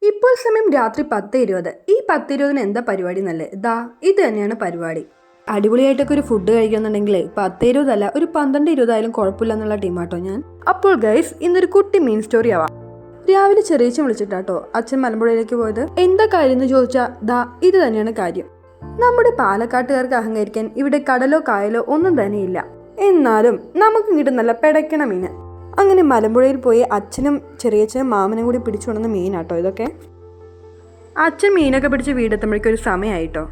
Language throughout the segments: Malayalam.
ഇപ്പോൾ സമയം രാത്രി 10:20. ഈ 10:20 എന്താ പരിപാടി എന്നല്ലേ? ഇത് തന്നെയാണ് പരിപാടി. അടിപൊളിയായിട്ടൊക്കെ ഒരു ഫുഡ് കഴിക്കുന്നുണ്ടെങ്കിൽ 10:20 അല്ല, ഒരു 12:20 ആയാലും കുഴപ്പമില്ല എന്നുള്ള ടീമാട്ടോ ഞാൻ. അപ്പോൾ ഗൈസ്, ഇന്നൊരു കുട്ടി മീൻ സ്റ്റോറി ആവാം. രാവിലെ ചെറിയച്ഛൻ വിളിച്ചിട്ടാട്ടോ അച്ഛൻ മലമ്പുഴയിലേക്ക് പോയത്. എന്താ കാര്യം എന്ന് ചോദിച്ചാൽ ഇത് തന്നെയാണ് കാര്യം. നമ്മുടെ പാലക്കാട്ടുകാർക്ക് അഹങ്കരിക്കാൻ ഇവിടെ കടലോ കായലോ ഒന്നും തന്നെയില്ല. എന്നാലും നമുക്ക് ഇങ്ങോട്ട് നല്ല പെടയ്ക്കണ മീന്. അങ്ങനെ മലമ്പുഴയിൽ പോയി അച്ഛനും ചെറിയച്ഛനും മാമനും കൂടി പിടിച്ചു കൊണ്ടുവന്ന മീനാട്ടോ ഇതൊക്കെ. അച്ഛൻ മീനൊക്കെ പിടിച്ച് വീടെത്തുമ്പോഴേക്കും ഒരു സമയമായിട്ടോ.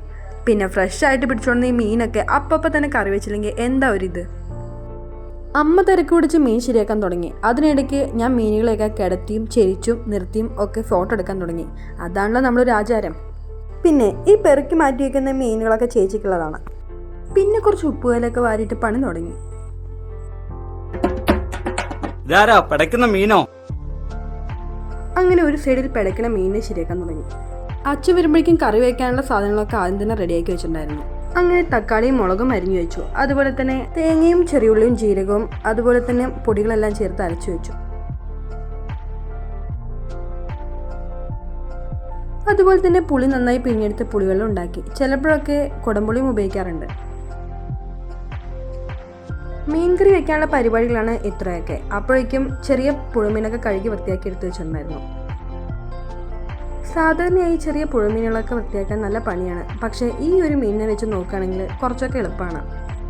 പിന്നെ ഫ്രഷ് ആയിട്ട് പിടിച്ചുകൊണ്ടുവന്ന ഈ മീനൊക്കെ അപ്പം തന്നെ കറി വെച്ചില്ലെങ്കിൽ എന്താ ഒരിത്. അമ്മ തിരക്ക് പിടിച്ച് മീൻ ശരിയാക്കാൻ തുടങ്ങി. അതിനിടയ്ക്ക് ഞാൻ മീനുകളെയൊക്കെ കിടത്തിയും ചെരിച്ചും നിർത്തിയും ഒക്കെ ഫോട്ടോ എടുക്കാൻ തുടങ്ങി. അതാണല്ലോ നമ്മളൊരു ആചാരം. പിന്നെ ഈ പെറുക്കി മാറ്റി വയ്ക്കുന്ന മീനുകളൊക്കെ ചേച്ചിക്കുള്ളതാണ്. പിന്നെ കുറച്ച് ഉപ്പുകലൊക്കെ വാരിയിട്ട് പണി തുടങ്ങി. അങ്ങനെ ഒരു സൈഡിൽ പിടയ്ക്കണ മീനിനെ ശരിയാക്കാൻ തുടങ്ങി. അച്ഛൻ വരുമ്പോഴേക്കും കറി വയ്ക്കാനുള്ള സാധനങ്ങളൊക്കെ ആദ്യം തന്നെ റെഡിയാക്കി വെച്ചിട്ടുണ്ടായിരുന്നു. അങ്ങനെ തക്കാളിയും മുളകും അരിഞ്ഞു വെച്ചു. അതുപോലെ തന്നെ തേങ്ങയും ചെറിയുള്ളിയും ജീരകവും അതുപോലെ തന്നെ പൊടികളെല്ലാം ചേർത്ത് അരച്ചു വെച്ചു. അതുപോലെ തന്നെ പുളി നന്നായി പിഴിഞ്ഞെടുത്ത് പുളിവെള്ളം ഉണ്ടാക്കി. ചിലപ്പോഴൊക്കെ കുടംപുളിയും ഉപയോഗിക്കാറുണ്ട്. മീൻകറി വെക്കാനുള്ള പരിപാടികളാണ് ഇത്രയൊക്കെ. അപ്പോഴേക്കും ചെറിയ പുഴമീനൊക്കെ കഴുകി വൃത്തിയാക്കി എടുത്ത് വെച്ചിട്ടുണ്ടായിരുന്നു. സാധാരണയായി ചെറിയ പുഴമീനുകളൊക്കെ വൃത്തിയാക്കാൻ നല്ല പണിയാണ്. പക്ഷേ ഈ ഒരു മീനിനെ വെച്ച് നോക്കുകയാണെങ്കിൽ കുറച്ചൊക്കെ എളുപ്പമാണ്.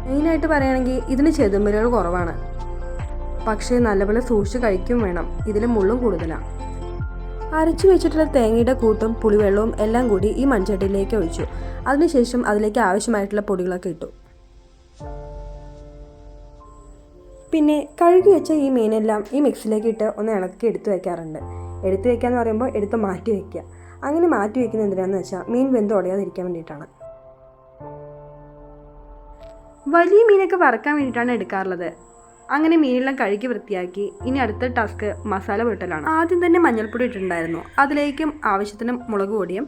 മെയിനായിട്ട് പറയുകയാണെങ്കിൽ ഇതിന് ചെതുമ്പലുകൾ കുറവാണ്. പക്ഷേ നല്ലപോലെ സൂക്ഷിച്ച് കഴിക്കും വേണം. ഇതിൽ മുള്ളും കൂടുതലാണ്. അരച്ചു വെച്ചിട്ടുള്ള തേങ്ങയുടെ കൂട്ടും പുളിവെള്ളവും എല്ലാം കൂടി ഈ മൺചട്ടിയിലേക്ക് ഒഴിച്ചു. അതിനുശേഷം അതിലേക്ക് ആവശ്യമായിട്ടുള്ള പൊടികളൊക്കെ ഇട്ടു. പിന്നെ കഴുകി വെച്ച ഈ മീനെല്ലാം ഈ മിക്സിലേക്ക് ഇട്ട് ഒന്ന് ഇളക്കി എടുത്തു വയ്ക്കാറുണ്ട്. എടുത്തു വയ്ക്കാന്ന് പറയുമ്പോൾ എടുത്ത് മാറ്റി വയ്ക്കുക. അങ്ങനെ മാറ്റി വയ്ക്കുന്നത് എന്തിനാണെന്ന് വെച്ചാൽ മീൻ വെന്ത് ഉടയാതിരിക്കാൻ വേണ്ടിയിട്ടാണ്. വലിയ മീനൊക്കെ വറക്കാൻ വേണ്ടിയിട്ടാണ് എടുക്കാറുള്ളത്. അങ്ങനെ മീനെല്ലാം കഴുകി വൃത്തിയാക്കി. ഇനി അടുത്ത ടാസ്ക് മസാല പുരട്ടലാണ്. ആദ്യം തന്നെ മഞ്ഞൾപ്പൊടി ഇട്ടിട്ടുണ്ടായിരുന്നു. അതിലേക്കും ആവശ്യത്തിന് മുളക് പൊടിയും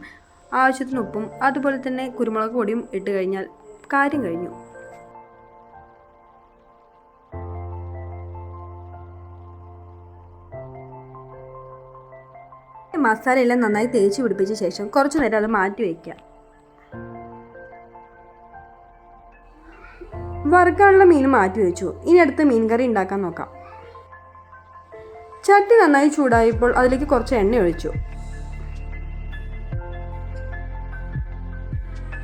ആവശ്യത്തിന് ഉപ്പും അതുപോലെ തന്നെ കുരുമുളക് പൊടിയും ഇട്ട് കഴിഞ്ഞാൽ കാര്യം കഴിഞ്ഞു. മസാലയെല്ലാം നന്നായി തേച്ച് പിടിപ്പിച്ച ശേഷം കുറച്ചു നേരം അത് മാറ്റി വയ്ക്കുക. വറുക്കാനുള്ള മീൻ മാറ്റി വെച്ചു. ഇനി അടുത്ത് മീൻ കറി ഉണ്ടാക്കാൻ നോക്കാം. ചട്ടി നന്നായി ചൂടായപ്പോൾ അതിലേക്ക് കുറച്ച് എണ്ണ ഒഴിച്ചു.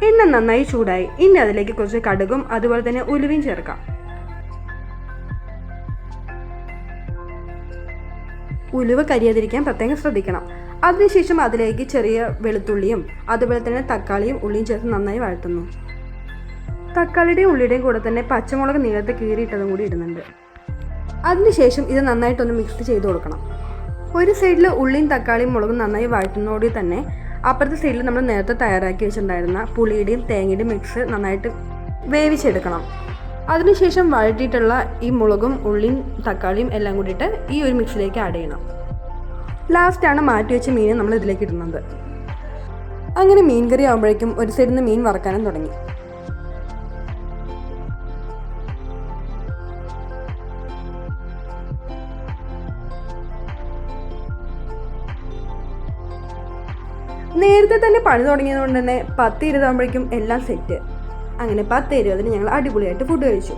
എണ്ണ നന്നായി ചൂടായി. ഇനി അതിലേക്ക് കുറച്ച് കടുകും അതുപോലെ തന്നെ ഉലുവയും ചേർക്കാം. ഉലുവ കരിയാതിരിക്കാൻ പ്രത്യേകം ശ്രദ്ധിക്കണം. അതിനുശേഷം അതിലേക്ക് ചെറിയ വെളുത്തുള്ളിയും അതുപോലെ തന്നെ തക്കാളിയും ഉള്ളിയും ചേർത്ത് നന്നായി വഴറ്റുന്നു. തക്കാളിയുടെയും ഉള്ളിയുടെയും കൂടെ തന്നെ പച്ചമുളക് നീളത്തെ കീറിയിട്ടതും കൂടി ഇടുന്നുണ്ട്. അതിനുശേഷം ഇത് നന്നായിട്ടൊന്ന് മിക്സ് ചെയ്ത് കൊടുക്കണം. ഒരു സൈഡിൽ ഉള്ളിയും തക്കാളിയും മുളകും നന്നായി വഴറ്റുന്നതോടെ തന്നെ അപ്പുറത്തെ സൈഡിൽ നമ്മൾ നേരത്തെ തയ്യാറാക്കി വെച്ചിട്ടുണ്ടായിരുന്ന പുളിയുടെയും തേങ്ങയുടെയും മിക്സ് നന്നായിട്ട് വേവിച്ചെടുക്കണം. അതിനുശേഷം വഴറ്റിയിട്ടുള്ള ഈ മുളകും ഉള്ളിയും തക്കാളിയും എല്ലാം കൂടിയിട്ട് ഈ ഒരു മിക്സിലേക്ക് ആഡ് ചെയ്യണം. ലാസ്റ്റാണ് മാറ്റി വെച്ച മീൻ നമ്മൾ ഇതിലേക്ക് ഇടുന്നത്. അങ്ങനെ മീൻ കറി ആകുമ്പോഴേക്കും ഒരു സൈഡിൽ നിന്ന് മീൻ വറക്കാനും തുടങ്ങി. നേരത്തെ തന്നെ പണി തുടങ്ങിയതുകൊണ്ട് തന്നെ 10:20 ആകുമ്പോഴേക്കും എല്ലാം സെറ്റ്. അങ്ങനെ 10:20 ഞങ്ങൾ അടിപൊളിയായിട്ട് ഫുഡ് കഴിച്ചു.